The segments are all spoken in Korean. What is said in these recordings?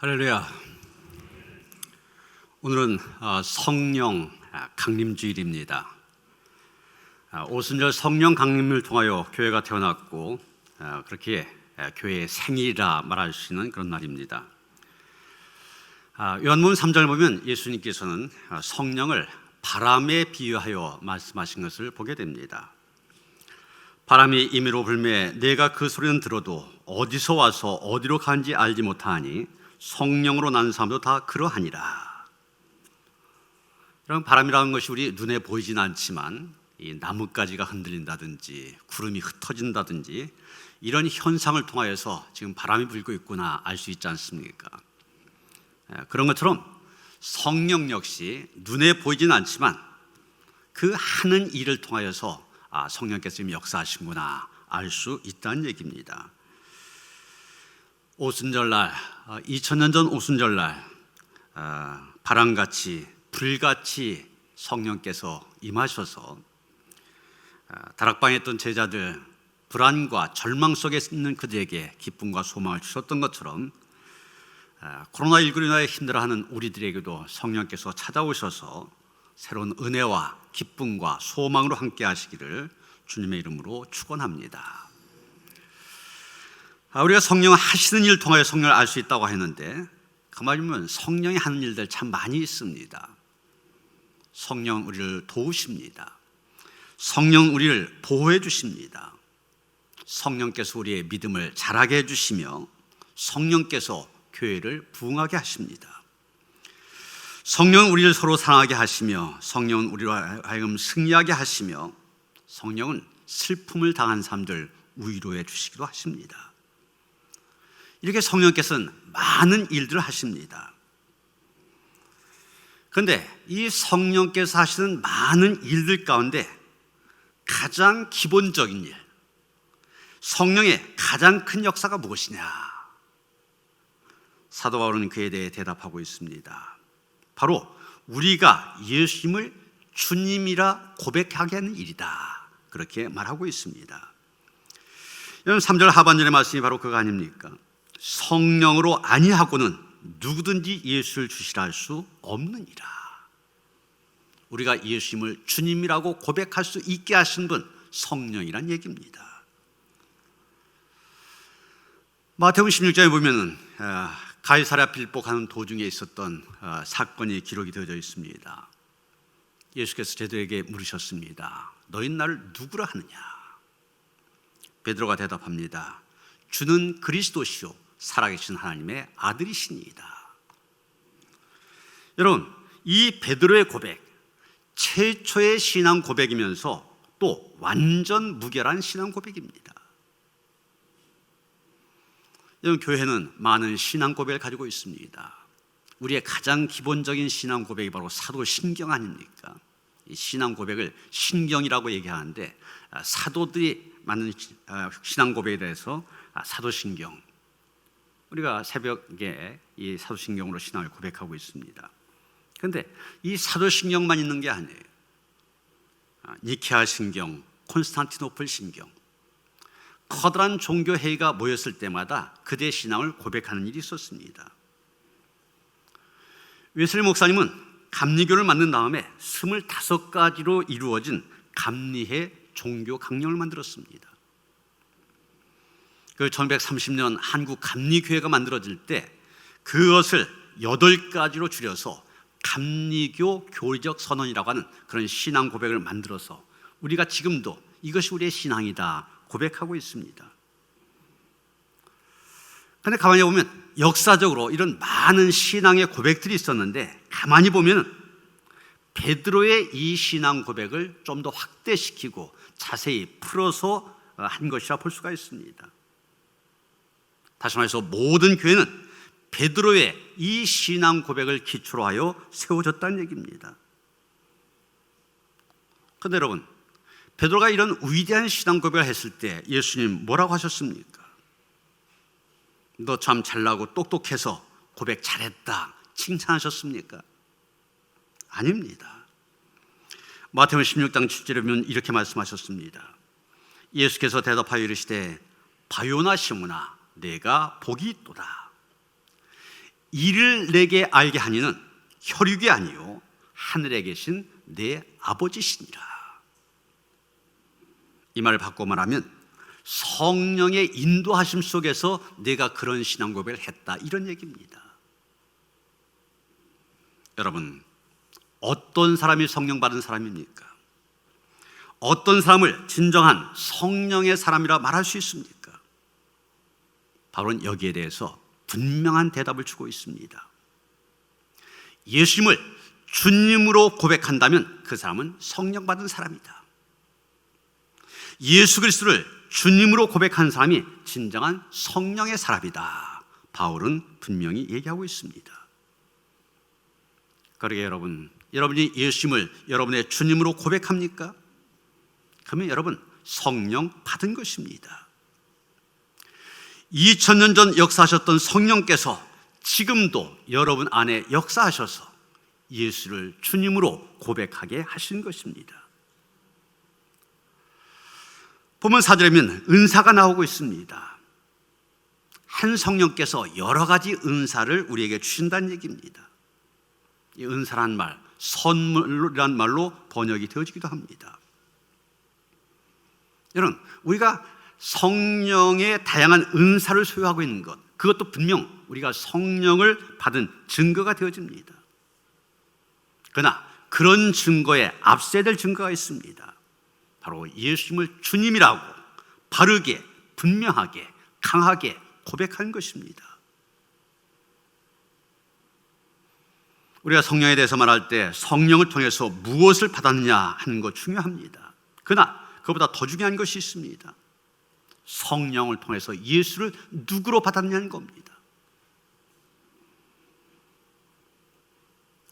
할렐루야. 오늘은 성령 강림주일입니다. 오순절 성령 강림을 통하여 교회가 태어났고 그렇게 교회의 생일이라 말할 수 있는 그런 날입니다. 요한복음 3절 보면 예수님께서는 성령을 바람에 비유하여 말씀하신 것을 보게 됩니다. 바람이 임의로 불매 내가 그 소리는 들어도 어디서 와서 어디로 가는지 알지 못하니 성령으로 난 사람도 다 그러하니라. 이런 바람이라는 것이 우리 눈에 보이진 않지만 이 나뭇가지가 흔들린다든지 구름이 흩어진다든지 이런 현상을 통하여서 지금 바람이 불고 있구나 알 수 있지 않습니까? 그런 것처럼 성령 역시 눈에 보이진 않지만 그 하는 일을 통하여서 성령께서 지금 역사하시구나 알 수 있다는 얘기입니다. 오순절날, 2000년 전 오순절날 바람같이 불같이 성령께서 임하셔서 다락방에 있던 제자들 불안과 절망 속에 있는 그들에게 기쁨과 소망을 주셨던 것처럼 코로나19로 인하여 힘들어하는 우리들에게도 성령께서 찾아오셔서 새로운 은혜와 기쁨과 소망으로 함께 하시기를 주님의 이름으로 축원합니다. 우리가 성령 하시는 일을 통하여 성령을 알 수 있다고 했는데 그 말이면 성령이 하는 일들 참 많이 있습니다. 성령 우리를 도우십니다. 성령 우리를 보호해 주십니다. 성령께서 우리의 믿음을 자라게 해주시며 성령께서 교회를 부흥하게 하십니다. 성령은 우리를 서로 사랑하게 하시며 성령은 우리로 하여금 승리하게 하시며 성령은 슬픔을 당한 사람들 위로해 주시기도 하십니다. 이렇게 성령께서는 많은 일들을 하십니다. 그런데 이 성령께서 하시는 많은 일들 가운데 가장 기본적인 일, 성령의 가장 큰 역사가 무엇이냐? 사도 바울은 그에 대해 대답하고 있습니다. 바로 우리가 예수님을 주님이라 고백하게 하는 일이다. 그렇게 말하고 있습니다. 여러분 3절 하반절의 말씀이 바로 그거 아닙니까? 성령으로 아니하고는 누구든지 예수를 주시라 할 수 없느니라. 우리가 예수님을 주님이라고 고백할 수 있게 하신 분 성령이란 얘기입니다. 마태복음 16장에 보면은 가이사랴 빌보 가는 도중에 있었던 사건이 기록이 되어져 있습니다. 예수께서 제자들에게 물으셨습니다. 너희는 나를 누구라 하느냐? 베드로가 대답합니다. 주는 그리스도시요 살아계신 하나님의 아들이시니이다. 여러분, 이 베드로의 고백, 최초의 신앙 고백이면서 또 완전 무결한 신앙 고백입니다. 여러분, 교회는 많은 신앙 고백을 가지고 있습니다. 우리의 가장 기본적인 신앙 고백이 바로 사도신경 아닙니까? 이 신앙 고백을 신경이라고 얘기하는데 사도들이 만든 신앙 고백에 대해서 사도신경, 우리가 새벽에 이 사도신경으로 신앙을 고백하고 있습니다. 그런데 이 사도신경만 있는 게 아니에요. 니케아 신경, 콘스탄티노플 신경, 커다란 종교회의가 모였을 때마다 그들의 신앙을 고백하는 일이 있었습니다. 웨슬리 목사님은 감리교를 만든 다음에 25가지로 이루어진 감리회 종교 강령을 만들었습니다. 그 1930년 한국 감리교회가 만들어질 때 그것을 8가지로 줄여서 감리교 교리적 선언이라고 하는 그런 신앙 고백을 만들어서 우리가 지금도 이것이 우리의 신앙이다 고백하고 있습니다. 그런데 가만히 보면 역사적으로 이런 많은 신앙의 고백들이 있었는데 가만히 보면 베드로의 이 신앙 고백을 좀 더 확대시키고 자세히 풀어서 한 것이라 볼 수가 있습니다. 다시 말해서 모든 교회는 베드로의 이 신앙 고백을 기초로 하여 세워졌다는 얘기입니다. 그런데 여러분, 베드로가 이런 위대한 신앙 고백을 했을 때 예수님 뭐라고 하셨습니까? 너 참 잘나고 똑똑해서 고백 잘했다 칭찬하셨습니까? 아닙니다. 마태복음 16장 7절에 보면 이렇게 말씀하셨습니다. 예수께서 대답하여 이르시되 바요나 시몬아 내가 복이 있도다. 이를 내게 알게 하니는 혈육이 아니요 하늘에 계신 내 아버지시니라. 이 말을 바꿔 말하면 성령의 인도하심 속에서 내가 그런 신앙 고백을 했다, 이런 얘기입니다. 여러분, 어떤 사람이 성령 받은 사람입니까? 어떤 사람을 진정한 성령의 사람이라 말할 수 있습니까? 바울은 여기에 대해서 분명한 대답을 주고 있습니다. 예수님을 주님으로 고백한다면 그 사람은 성령 받은 사람이다. 예수 그리스도를 주님으로 고백한 사람이 진정한 성령의 사람이다. 바울은 분명히 얘기하고 있습니다. 그러게 여러분이 예수님을 여러분의 주님으로 고백합니까? 그러면 여러분 성령 받은 것입니다. 2000년 전 역사하셨던 성령께서 지금도 여러분 안에 역사하셔서 예수를 주님으로 고백하게 하신 것입니다. 보면 4절에는 은사가 나오고 있습니다. 한 성령께서 여러 가지 은사를 우리에게 주신다는 얘기입니다. 이 은사란 말, 선물이란 말로 번역이 되어지기도 합니다. 여러분, 우리가 성령의 다양한 은사를 소유하고 있는 것, 그것도 분명 우리가 성령을 받은 증거가 되어집니다. 그러나 그런 증거에 앞서야 될 증거가 있습니다. 바로 예수님을 주님이라고 바르게, 분명하게, 강하게 고백한 것입니다. 우리가 성령에 대해서 말할 때 성령을 통해서 무엇을 받았느냐 하는 것 중요합니다. 그러나 그것보다 더 중요한 것이 있습니다. 성령을 통해서 예수를 누구로 받았냐는 겁니다.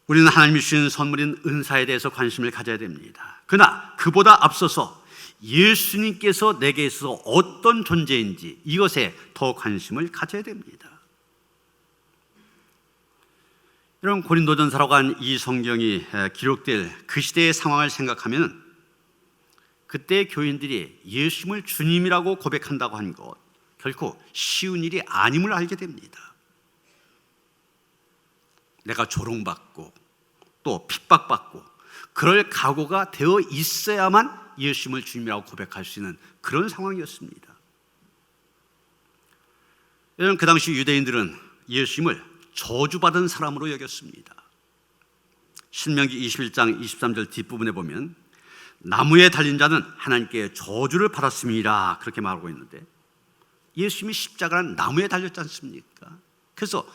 우리는 하나님이 주신 선물인 은사에 대해서 관심을 가져야 됩니다. 그러나 그보다 앞서서 예수님께서 내게 있어서 어떤 존재인지 이것에 더 관심을 가져야 됩니다. 여러분, 고린도전서라고 한 이 성경이 기록될 그 시대의 상황을 생각하면 그때 교인들이 예수님을 주님이라고 고백한다고 한 것 결코 쉬운 일이 아님을 알게 됩니다. 내가 조롱받고 또 핍박받고 그럴 각오가 되어 있어야만 예수님을 주님이라고 고백할 수 있는 그런 상황이었습니다. 여러분, 그 당시 유대인들은 예수님을 저주받은 사람으로 여겼습니다. 신명기 21장 23절 뒷부분에 보면 나무에 달린 자는 하나님께 저주를 받았음이라 그렇게 말하고 있는데 예수님이 십자가는 나무에 달렸지 않습니까? 그래서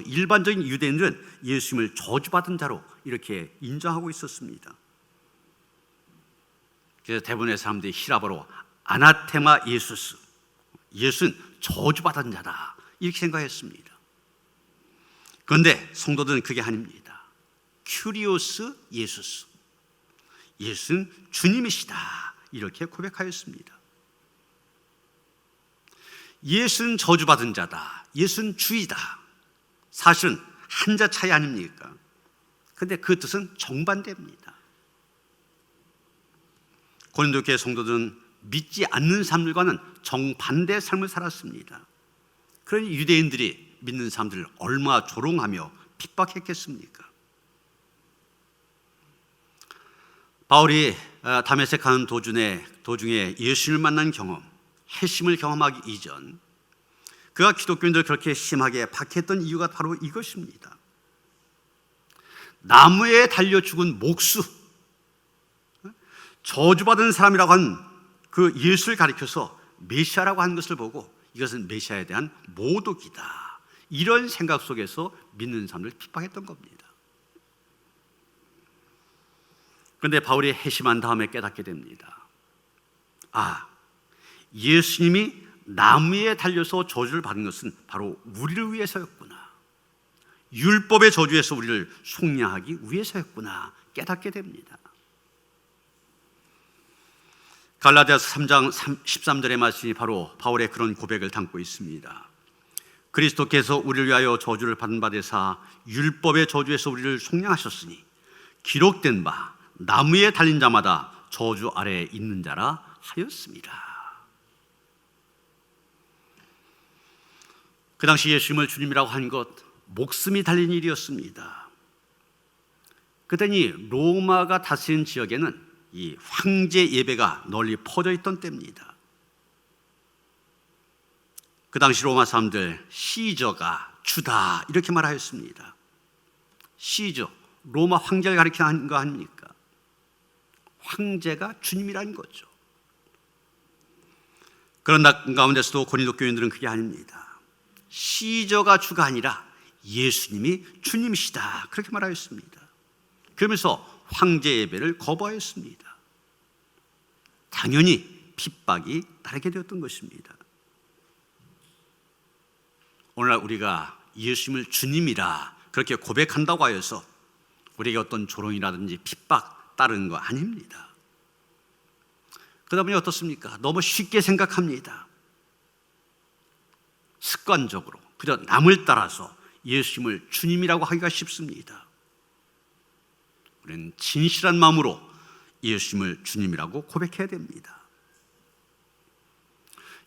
일반적인 유대인들은 예수님을 저주받은 자로 이렇게 인정하고 있었습니다. 그래서 대부분의 사람들이 히라보로 아나테마 예수스, 예수는 저주받은 자다 이렇게 생각했습니다. 그런데 성도들은 그게 아닙니다. 큐리오스 예수스, 예수는 주님이시다 이렇게 고백하였습니다. 예수는 저주받은 자다, 예수는 주이다, 사실은 한자 차이 아닙니까? 그런데 그 뜻은 정반대입니다. 고린도 교회 성도들은 믿지 않는 사람들과는 정반대의 삶을 살았습니다. 그러니 유대인들이 믿는 사람들을 얼마나 조롱하며 핍박했겠습니까? 바울이 다메섹 가는 도중에 예수님을 만난 경험, 회심을 경험하기 이전 그가 기독교인들을 그렇게 심하게 박해했던 이유가 바로 이것입니다. 나무에 달려 죽은 목수, 저주받은 사람이라고 한 그 예수를 가리켜서 메시아라고 하는 것을 보고 이것은 메시아에 대한 모독이다, 이런 생각 속에서 믿는 사람을 핍박했던 겁니다. 그런데 바울이 회심한 다음에 깨닫게 됩니다. 예수님이 나무에 달려서 저주를 받은 것은 바로 우리를 위해서였구나, 율법의 저주에서 우리를 속량하기 위해서였구나 깨닫게 됩니다. 갈라디아서 3장 13절의 말씀이 바로 바울의 그런 고백을 담고 있습니다. 그리스도께서 우리를 위하여 저주를 받은 바 되사 율법의 저주에서 우리를 속량하셨으니 기록된 바 나무에 달린 자마다 저주 아래에 있는 자라 하였습니다. 그 당시 예수님을 주님이라고 한 것 목숨이 달린 일이었습니다. 그랬더니 로마가 다스린 지역에는 이 황제 예배가 널리 퍼져 있던 때입니다. 그 당시 로마 사람들 시저가 주다 이렇게 말하였습니다. 시저, 로마 황제를 가리키는 거 아닙니까? 황제가 주님이라는 거죠. 그런 가운데서도 고린도 교인들은 그게 아닙니다. 시저가 주가 아니라 예수님이 주님이시다 그렇게 말하였습니다. 그러면서 황제 예배를 거부하였습니다. 당연히 핍박이 따르게 되었던 것입니다. 오늘날 우리가 예수님을 주님이라 그렇게 고백한다고 하여서 우리에게 어떤 조롱이라든지 핍박 따르는 거 아닙니다. 그러다 보니 어떻습니까? 너무 쉽게 생각합니다. 습관적으로 그저 남을 따라서 예수님을 주님이라고 하기가 쉽습니다. 우리는 진실한 마음으로 예수님을 주님이라고 고백해야 됩니다.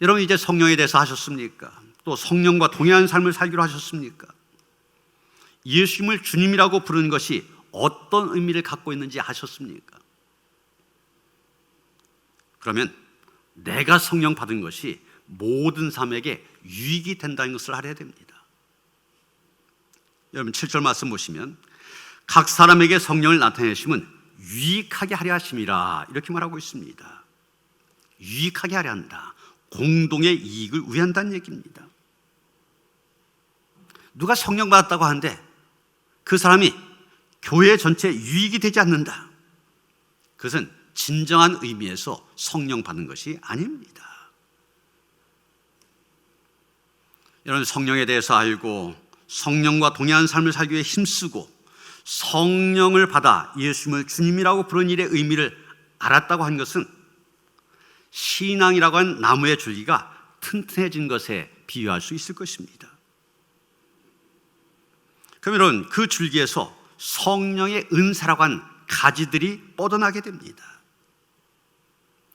여러분 이제 성령에 대해서 하셨습니까? 또 성령과 동행하는 삶을 살기로 하셨습니까? 예수님을 주님이라고 부르는 것이 어떤 의미를 갖고 있는지 아셨습니까? 그러면 내가 성령 받은 것이 모든 사람에게 유익이 된다는 것을 알아야 됩니다. 여러분 7절 말씀 보시면 각 사람에게 성령을 나타내심은 유익하게 하려 하심이라 이렇게 말하고 있습니다. 유익하게 하려 한다. 공동의 이익을 위한다는 얘기입니다. 누가 성령 받았다고 하는데 그 사람이 교회 전체에 유익이 되지 않는다. 그것은 진정한 의미에서 성령 받는 것이 아닙니다. 여러분 성령에 대해서 알고 성령과 동행하는 삶을 살기 위해 힘쓰고 성령을 받아 예수님을 주님이라고 부르는 일의 의미를 알았다고 한 것은 신앙이라고 하는 나무의 줄기가 튼튼해진 것에 비유할 수 있을 것입니다. 그럼 여러분 그 줄기에서 성령의 은사라고 하는 가지들이 뻗어나게 됩니다.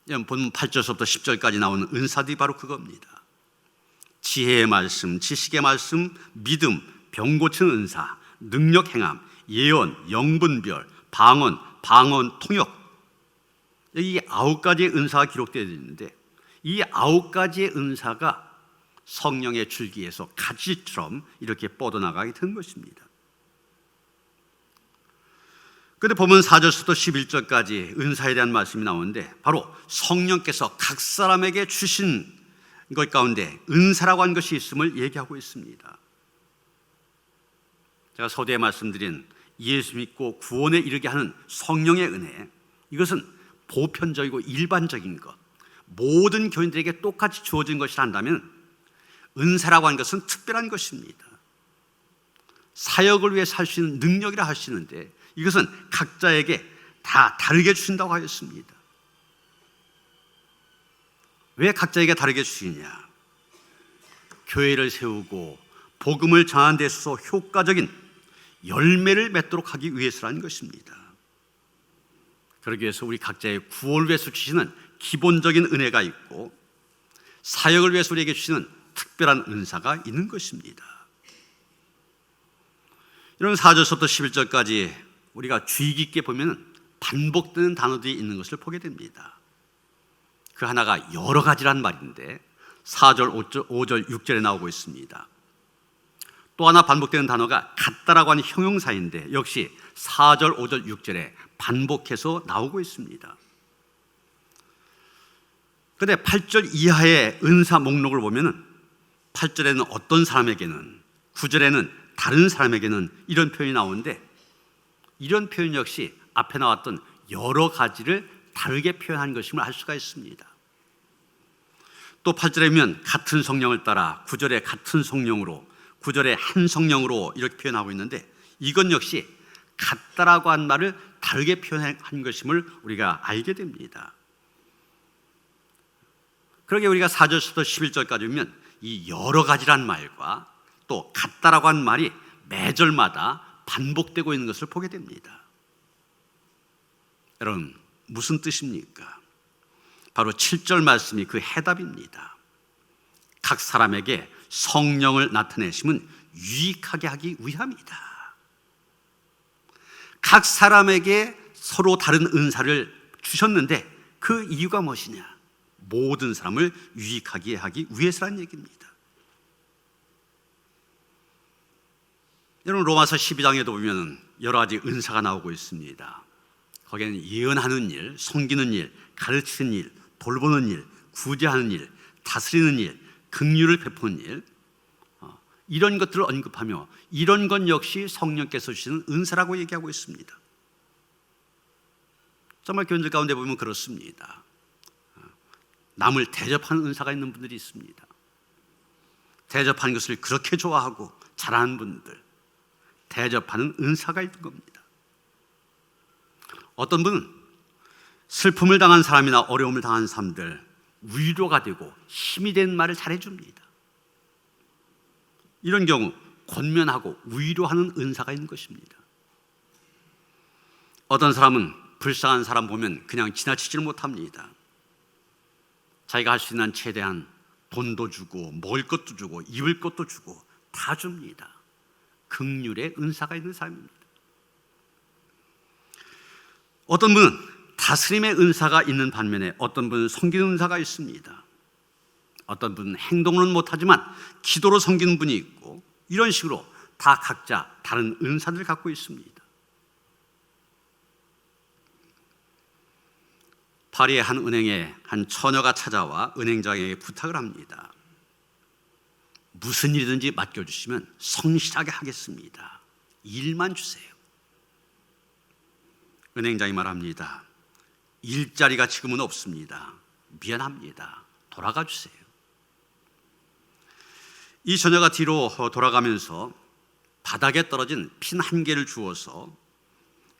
본문 8절부터 10절까지 나오는 은사들이 바로 그겁니다. 지혜의 말씀, 지식의 말씀, 믿음, 병 고치는 은사, 능력 행함, 예언, 영분별, 방언, 통역. 이 9가지의 은사가 기록되어 있는데 이 9가지의 은사가 성령의 줄기에서 가지처럼 이렇게 뻗어나가게 된 것입니다. 그런데 보면 4절부터 11절까지 은사에 대한 말씀이 나오는데 바로 성령께서 각 사람에게 주신 것 가운데 은사라고 하는 것이 있음을 얘기하고 있습니다. 제가 서두에 말씀드린 예수 믿고 구원에 이르게 하는 성령의 은혜, 이것은 보편적이고 일반적인 것, 모든 교인들에게 똑같이 주어진 것이라 한다면 은사라고 하는 것은 특별한 것입니다. 사역을 위해 살 수 있는 능력이라 하시는데 이것은 각자에게 다 다르게 주신다고 하였습니다. 왜 각자에게 다르게 주시냐? 교회를 세우고 복음을 전하는 데 있어서 효과적인 열매를 맺도록 하기 위해서라는 것입니다. 그러기 위해서 우리 각자의 구원을 위해서 주시는 기본적인 은혜가 있고 사역을 위해서 우리에게 주시는 특별한 은사가 있는 것입니다. 이런 4절부터 11절까지 우리가 주의 깊게 보면 반복되는 단어들이 있는 것을 보게 됩니다. 그 하나가 여러 가지란 말인데 4절, 5절, 6절에 나오고 있습니다. 또 하나 반복되는 단어가 같다라고 하는 형용사인데 역시 4절, 5절, 6절에 반복해서 나오고 있습니다. 그런데 8절 이하의 은사 목록을 보면 8절에는 어떤 사람에게는 9절에는 다른 사람에게는 이런 표현이 나오는데 이런 표현 역시 앞에 나왔던 여러 가지를 다르게 표현한 것임을 알 수가 있습니다. 또 8절에 보면 같은 성령을 따라 9절에 같은 성령으로 9절에 한 성령으로 이렇게 표현하고 있는데 이건 역시 같다라고 한 말을 다르게 표현한 것임을 우리가 알게 됩니다. 그러게 우리가 4절부터 11절까지 보면 이 여러 가지란 말과 또 같다라고 한 말이 매절마다 반복되고 있는 것을 보게 됩니다. 여러분 무슨 뜻입니까? 바로 7절 말씀이 그 해답입니다. 각 사람에게 성령을 나타내심은 유익하게 하기 위함이다. 각 사람에게 서로 다른 은사를 주셨는데 그 이유가 무엇이냐? 모든 사람을 유익하게 하기 위해서라는 얘기입니다. 여러분, 로마서 12장에도 보면 여러 가지 은사가 나오고 있습니다. 거기에는 예언하는 일, 섬기는 일, 가르치는 일, 돌보는 일, 구제하는 일, 다스리는 일, 긍휼을 베푸는 일, 이런 것들을 언급하며 이런 것 역시 성령께서 주시는 은사라고 얘기하고 있습니다. 정말 교인들 가운데 보면 그렇습니다. 남을 대접하는 은사가 있는 분들이 있습니다. 대접하는 것을 그렇게 좋아하고 잘하는 분들, 대접하는 은사가 있는 겁니다. 어떤 분은 슬픔을 당한 사람이나 어려움을 당한 사람들 위로가 되고 힘이 되는 말을 잘해줍니다. 이런 경우 권면하고 위로하는 은사가 있는 것입니다. 어떤 사람은 불쌍한 사람 보면 그냥 지나치지를 못합니다. 자기가 할 수 있는 최대한 돈도 주고 먹을 것도 주고 입을 것도 주고 다 줍니다. 긍휼의 은사가 있는 사람입니다. 어떤 분은 다스림의 은사가 있는 반면에 어떤 분은 섬기는 은사가 있습니다. 어떤 분은 행동은 못하지만 기도로 섬기는 분이 있고, 이런 식으로 다 각자 다른 은사를 갖고 있습니다. 파리의 한 은행에 한 처녀가 찾아와 은행장에게 부탁을 합니다. 무슨 일이든지 맡겨주시면 성실하게 하겠습니다. 일만 주세요. 은행장이 말합니다. 일자리가 지금은 없습니다. 미안합니다. 돌아가 주세요. 이 처녀가 뒤로 돌아가면서 바닥에 떨어진 핀 한 개를 주워서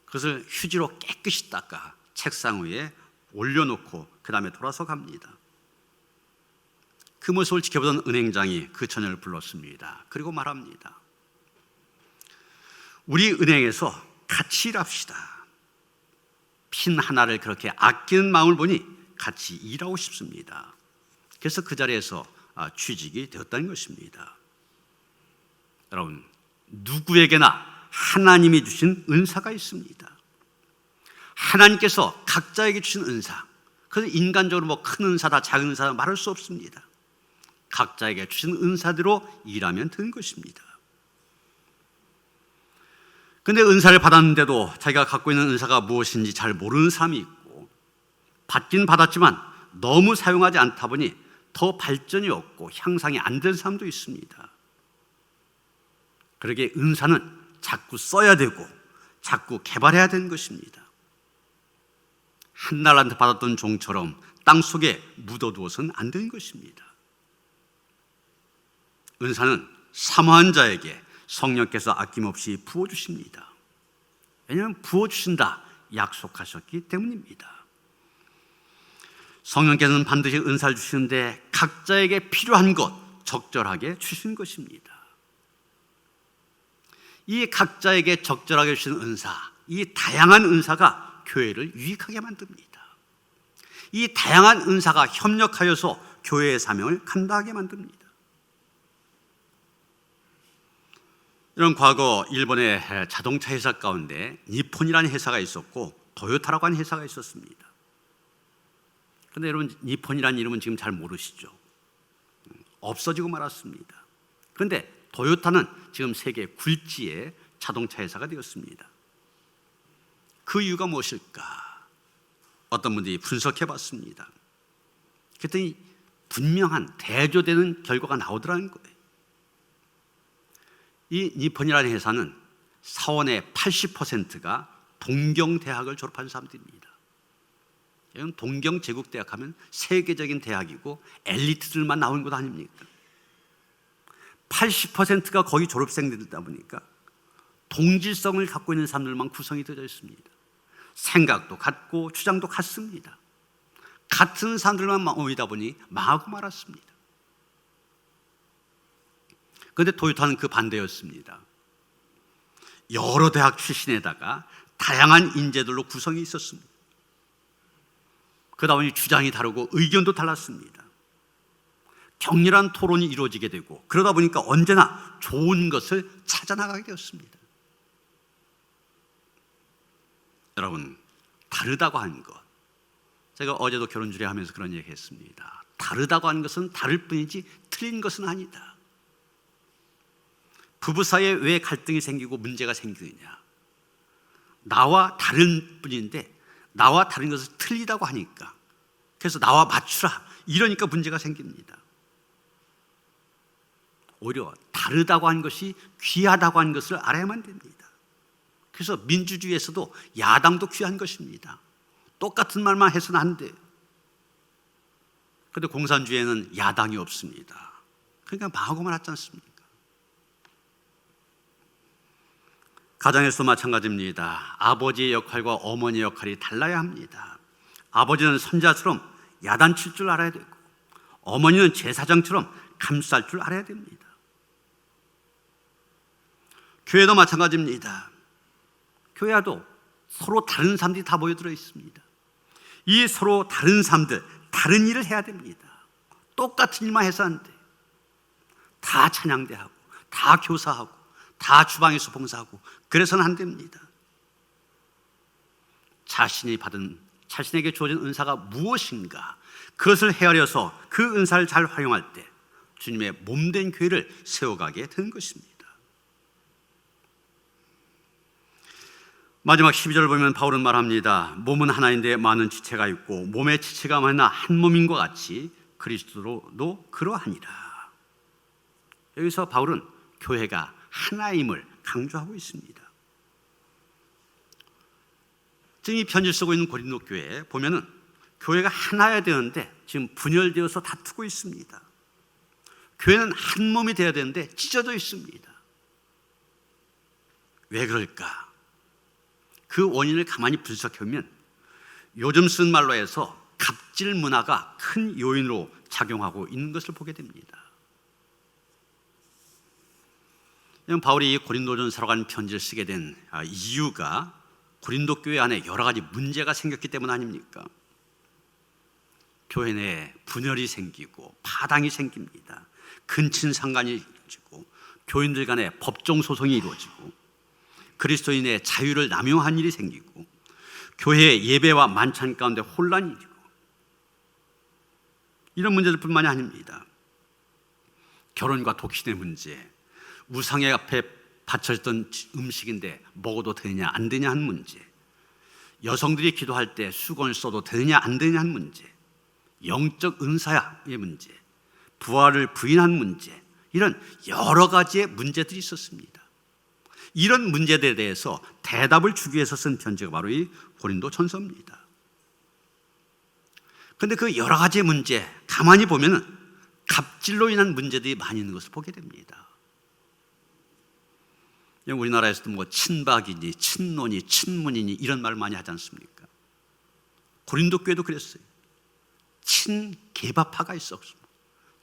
그것을 휴지로 깨끗이 닦아 책상 위에 올려놓고 그 다음에 돌아서 갑니다. 그 모습을 지켜보던 은행장이 그 처녀를 불렀습니다. 그리고 말합니다. 우리 은행에서 같이 일합시다. 핀 하나를 그렇게 아끼는 마음을 보니 같이 일하고 싶습니다. 그래서 그 자리에서 취직이 되었다는 것입니다. 여러분, 누구에게나 하나님이 주신 은사가 있습니다. 하나님께서 각자에게 주신 은사, 그래서 인간적으로 뭐 큰 은사다 작은 은사다 말할 수 없습니다. 각자에게 주신 은사대로 일하면 되는 것입니다. 그런데 은사를 받았는데도 자기가 갖고 있는 은사가 무엇인지 잘 모르는 사람이 있고, 받긴 받았지만 너무 사용하지 않다 보니 더 발전이 없고 향상이 안 된 사람도 있습니다. 그러기에 은사는 자꾸 써야 되고 자꾸 개발해야 되는 것입니다. 한날한테 받았던 종처럼 땅속에 묻어두어서는 안 되는 것입니다. 은사는 사모한 자에게 성령께서 아낌없이 부어주십니다. 왜냐하면 부어주신다 약속하셨기 때문입니다. 성령께서는 반드시 은사를 주시는데 각자에게 필요한 것 적절하게 주시는 것입니다. 이 각자에게 적절하게 주시는 은사, 이 다양한 은사가 교회를 유익하게 만듭니다. 이 다양한 은사가 협력하여서 교회의 사명을 감당하게 만듭니다. 이런 과거 일본의 자동차 회사 가운데 니폰이라는 회사가 있었고 도요타라고 하는 회사가 있었습니다. 그런데 여러분, 니폰이라는 이름은 지금 잘 모르시죠? 없어지고 말았습니다. 그런데 도요타는 지금 세계 굴지의 자동차 회사가 되었습니다. 그 이유가 무엇일까? 어떤 분들이 분석해 봤습니다. 그랬더니 분명한 대조되는 결과가 나오더라는 거예요. 이 니폰이라는 회사는 사원의 80%가 동경대학을 졸업한 사람들입니다. 동경제국대학 하면 세계적인 대학이고 엘리트들만 나오는 것 아닙니까? 80%가 거의 졸업생들이다 보니까 동질성을 갖고 있는 사람들만 구성이 되어 있습니다. 생각도 같고 주장도 같습니다. 같은 사람들만 모이다 보니 망하고 말았습니다. 그런데 도요타는 그 반대였습니다. 여러 대학 출신에다가 다양한 인재들로 구성이 있었습니다. 그러다 보니 주장이 다르고 의견도 달랐습니다. 격렬한 토론이 이루어지게 되고, 그러다 보니까 언제나 좋은 것을 찾아나가게 되었습니다. 여러분, 다르다고 하는 것, 제가 어제도 결혼주례 하면서 그런 얘기 했습니다. 다르다고 하는 것은 다를 뿐이지 틀린 것은 아니다. 부부 사이에 왜 갈등이 생기고 문제가 생기느냐? 나와 다른 뿐인데 나와 다른 것을 틀리다고 하니까, 그래서 나와 맞추라 이러니까 문제가 생깁니다. 오히려 다르다고 하는 것이 귀하다고 하는 것을 알아야만 됩니다. 그래서 민주주의에서도 야당도 귀한 것입니다. 똑같은 말만 해서는 안 돼요. 그런데 공산주의에는 야당이 없습니다. 그러니까 마구만 하지 않습니까? 가정에서도 마찬가지입니다. 아버지의 역할과 어머니의 역할이 달라야 합니다. 아버지는 선자처럼 야단칠 줄 알아야 되고, 어머니는 제사장처럼 감쌀 줄 알아야 됩니다. 교회도 마찬가지입니다. 교회도 서로 다른 사람들이 다 모여들어 있습니다. 이 서로 다른 사람들, 다른 일을 해야 됩니다. 똑같은 일만 해서 안 돼요. 다 찬양대하고, 다 교사하고, 다 주방에서 봉사하고, 그래서는 안 됩니다. 자신에게 주어진 은사가 무엇인가, 그것을 헤아려서 그 은사를 잘 활용할 때 주님의 몸된 교회를 세워가게 되는 것입니다. 마지막 12절을 보면 바울은 말합니다. 몸은 하나인데 많은 지체가 있고 몸의 지체가 많으나 한 몸인 것 같이 그리스도도 그러하니라. 여기서 바울은 교회가 하나임을 강조하고 있습니다. 지금 이 편지를 쓰고 있는 고린도 교회에 보면은 교회가 하나여야 되는데 지금 분열되어서 다투고 있습니다. 교회는 한 몸이 되어야 되는데 찢어져 있습니다. 왜 그럴까? 그 원인을 가만히 분석해보면 요즘 쓴 말로 해서 갑질 문화가 큰 요인으로 작용하고 있는 것을 보게 됩니다. 바울이 고린도전서로 가는 편지를 쓰게 된 이유가 고린도 교회 안에 여러 가지 문제가 생겼기 때문 아닙니까? 교회 내에 분열이 생기고 파당이 생깁니다. 근친상간이 이루어지고 교인들 간에 법정 소송이 이루어지고 그리스도인의 자유를 남용한 일이 생기고 교회의 예배와 만찬 가운데 혼란이 일고 이런 문제들뿐만이 아닙니다. 결혼과 독신의 문제, 우상의 앞에 바쳐졌던 음식인데 먹어도 되느냐 안 되냐 한 문제, 여성들이 기도할 때 수건을 써도 되느냐 안 되느냐 한 문제, 영적 은사의 문제, 부활을 부인한 문제, 이런 여러 가지의 문제들이 있었습니다. 이런 문제들에 대해서 대답을 주기 위해서 쓴 편지가 바로 이 고린도 전서입니다. 그런데 그 여러 가지의 문제 가만히 보면 갑질로 인한 문제들이 많이 있는 것을 보게 됩니다. 우리나라에서도 뭐 친박이니 친노니 친문이니 이런 말 많이 하지 않습니까? 고린도 교회도 그랬어요. 친개바파가 있었고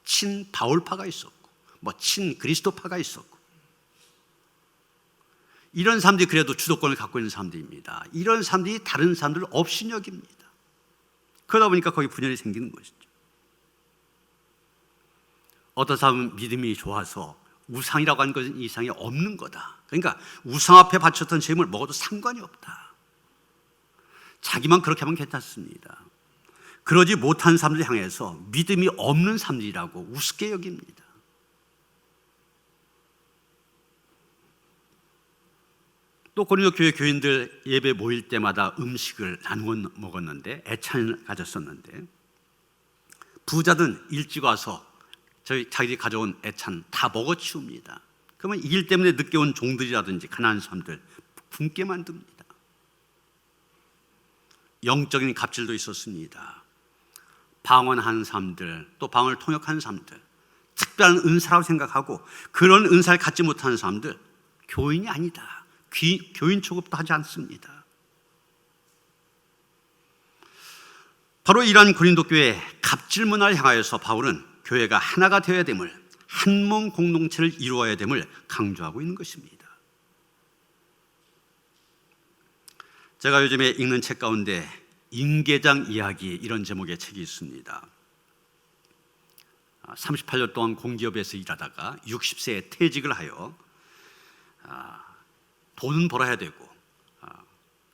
친바울파가 있었고 뭐 친그리스도파가 있었고, 이런 사람들이 그래도 주도권을 갖고 있는 사람들입니다. 이런 사람들이 다른 사람들을 업신여깁니다. 그러다 보니까 거기 분열이 생기는 것이죠. 어떤 사람은 믿음이 좋아서 우상이라고 하는 것은 이상이 없는 거다. 그러니까 우상 앞에 바쳤던 제물 먹어도 상관이 없다. 자기만 그렇게 하면 괜찮습니다. 그러지 못한 사람들 향해서 믿음이 없는 사람들이라고 우습게 여깁니다. 또 고린도 교회 교인들 예배 모일 때마다 음식을 나누어 먹었는데, 애찬을 가졌었는데, 부자든 일찍 와서 자기들이 가져온 애찬 다 먹어치웁니다. 그러면 이 일 때문에 늦게 온 종들이라든지 가난한 사람들 굶게 만듭니다. 영적인 갑질도 있었습니다. 방언하는 사람들, 또 방언을 통역하는 사람들, 특별한 은사라고 생각하고 그런 은사를 갖지 못하는 사람들 교인이 아니다. 교인 취급도 하지 않습니다. 바로 이러한 고린도 교회의 갑질 문화를 향하여서 바울은 교회가 하나가 되어야 됨을, 한 몸 공동체를 이루어야 됨을 강조하고 있는 것입니다. 제가 요즘에 읽는 책 가운데 임계장 이야기, 이런 제목의 책이 있습니다. 38년 동안 공기업에서 일하다가 60세에 퇴직을 하여 돈은 벌어야 되고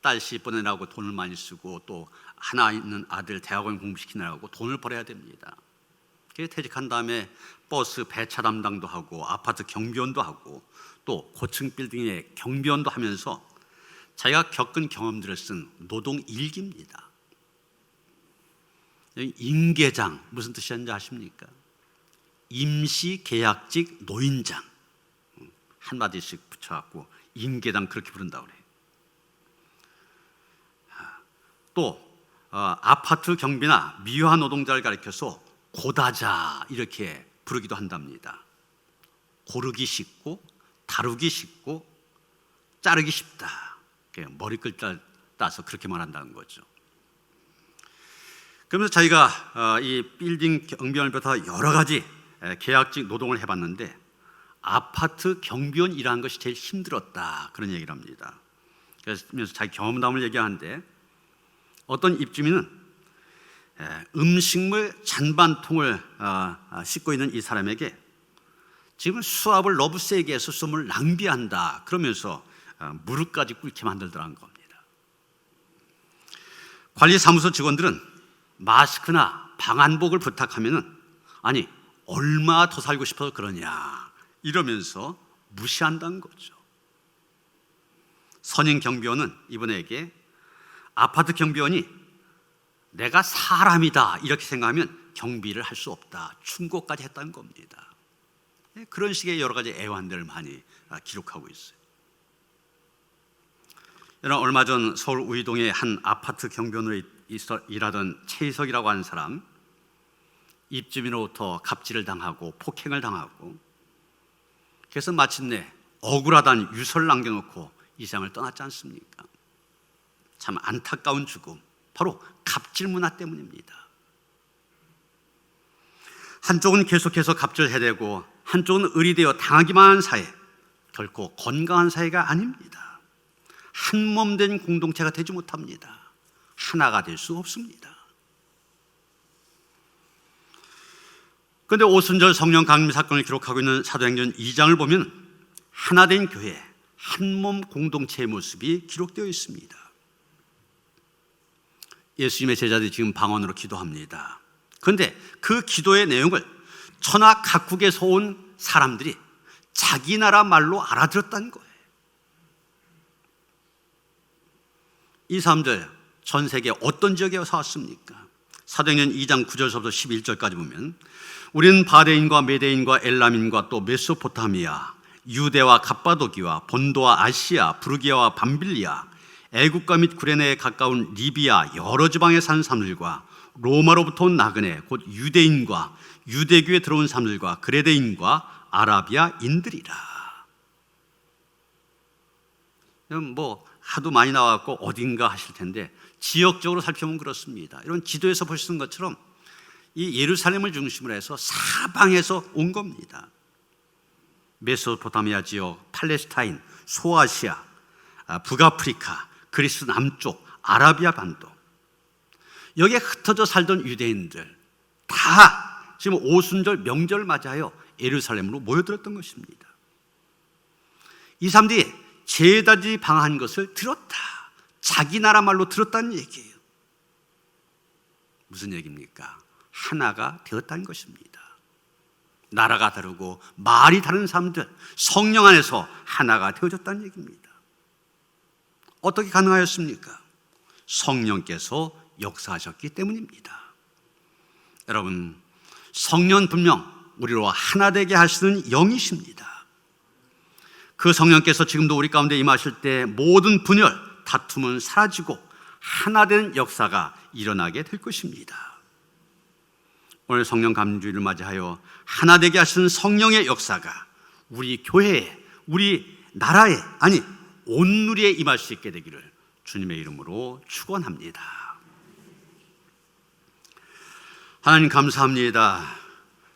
딸씨 보내라고 돈을 많이 쓰고 또 하나 있는 아들 대학원 공부시키느라고 돈을 벌어야 됩니다. 퇴직한 다음에 버스 배차 담당도 하고 아파트 경비원도 하고 또 고층 빌딩의 경비원도 하면서 자기가 겪은 경험들을 쓴 노동 일기입니다. 임계장 무슨 뜻이었는지 아십니까? 임시계약직 노인장 한마디씩 붙여갖고 임계장 그렇게 부른다고 그래요. 또 아파트 경비나 미화 노동자를 가리켜서 고다자 이렇게 부르기도 한답니다. 고르기 쉽고 다루기 쉽고 자르기 쉽다. 머리글자 따서 그렇게 말한다는 거죠. 그러면서 자기가 이 빌딩 경비원을 비롯한 여러 가지 계약직 노동을 해봤는데 아파트 경비원 일하는 것이 제일 힘들었다 그런 얘기를 합니다. 그래서 자기 경험담을 얘기하는데 어떤 입주민은 음식물 잔반통을 싣고 있는 이 사람에게 지금 수압을 너무 세게 해서 수압을 낭비한다 그러면서 무릎까지 꿇게 만들더라는 겁니다. 관리사무소 직원들은 마스크나 방한복을 부탁하면은 아니 얼마 더 살고 싶어서 그러냐 이러면서 무시한다는 거죠. 선임 경비원은 이분에게 아파트 경비원이 내가 사람이다 이렇게 생각하면 경비를 할 수 없다 충고까지 했다는 겁니다. 그런 식의 여러 가지 애환들을 많이 기록하고 있어요. 여러분, 얼마 전 서울 우이동의 한 아파트 경비원으로 일하던 최희석이라고 하는 사람, 입주민으로부터 갑질을 당하고 폭행을 당하고 그래서 마침내 억울하다는 유서를 남겨놓고 이 세상을 떠났지 않습니까? 참 안타까운 죽음, 바로 갑질 문화 때문입니다. 한쪽은 계속해서 갑질을 해대고 한쪽은 의리되어 당하기만 한 사회, 결코 건강한 사회가 아닙니다. 한 몸 된 공동체가 되지 못합니다. 하나가 될 수 없습니다. 그런데 오순절 성령 강림 사건을 기록하고 있는 사도행전 2장을 보면 하나된 교회, 한 몸 공동체의 모습이 기록되어 있습니다. 예수님의 제자들이 지금 방언으로 기도합니다. 그런데 그 기도의 내용을 천하 각국에서 온 사람들이 자기 나라 말로 알아들었다는 거예요. 이 사람들 전 세계 어떤 지역에 와서 왔습니까? 사도행전 2장 9절서부터 11절까지 보면 우리는 바데인과 메데인과 엘람인과 또 메소포타미아, 유대와 갑바도기와 본도와 아시아, 부르기아와 밤빌리아, 애국과 및 구레네에 가까운 리비아 여러 지방에 사는 사람들과 로마로부터 온 나그네 곧 유대인과 유대교에 들어온 사람들과 그레데인과 아라비아인들이라. 뭐 하도 많이 나왔고 어딘가 하실 텐데 지역적으로 살펴보면 그렇습니다. 이런 지도에서 보시는 것처럼 이 예루살렘을 중심으로 해서 사방에서 온 겁니다. 메소포타미아 지역, 팔레스타인, 소아시아, 북아프리카, 그리스 남쪽, 아라비아 반도, 여기에 흩어져 살던 유대인들 다 지금 오순절 명절을 맞이하여 예루살렘으로 모여들었던 것입니다. 이 사람들이 제자들이 방한 것을 들었다, 자기 나라 말로 들었다는 얘기예요. 무슨 얘기입니까? 하나가 되었다는 것입니다. 나라가 다르고 말이 다른 사람들 성령 안에서 하나가 되어졌다는 얘기입니다. 어떻게 가능하였습니까? 성령께서 역사하셨기 때문입니다. 여러분, 성령 분명 우리로 하나 되게 하시는 영이십니다. 그 성령께서 지금도 우리 가운데 임하실 때 모든 분열, 다툼은 사라지고 하나 되는 역사가 일어나게 될 것입니다. 오늘 성령 감주일을 맞이하여 하나 되게 하시는 성령의 역사가 우리 교회에, 우리 나라에, 아니 온 누리에 임할 수 있게 되기를 주님의 이름으로 축원합니다. 하나님 감사합니다.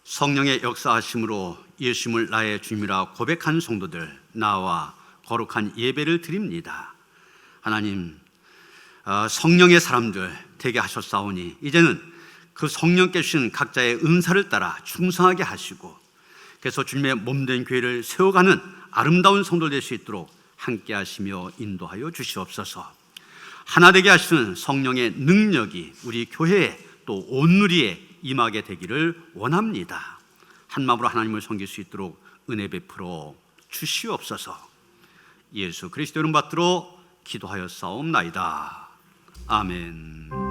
성령의 역사하심으로 예수님을 나의 주님이라 고백한 성도들, 나와 거룩한 예배를 드립니다. 하나님, 성령의 사람들 되게 하셨사오니 이제는 그 성령께 주신 각자의 은사를 따라 충성하게 하시고, 그래서 주님의 몸된 교회를 세워가는 아름다운 성도 될 수 있도록 함께 하시며 인도하여 주시옵소서. 하나 되게 하시는 성령의 능력이 우리 교회에 또 온누리에 임하게 되기를 원합니다. 한 마음으로 하나님을 섬길 수 있도록 은혜 베풀어 주시옵소서. 예수 그리스도 이름 받들어 기도하여 싸움나이다. 아멘.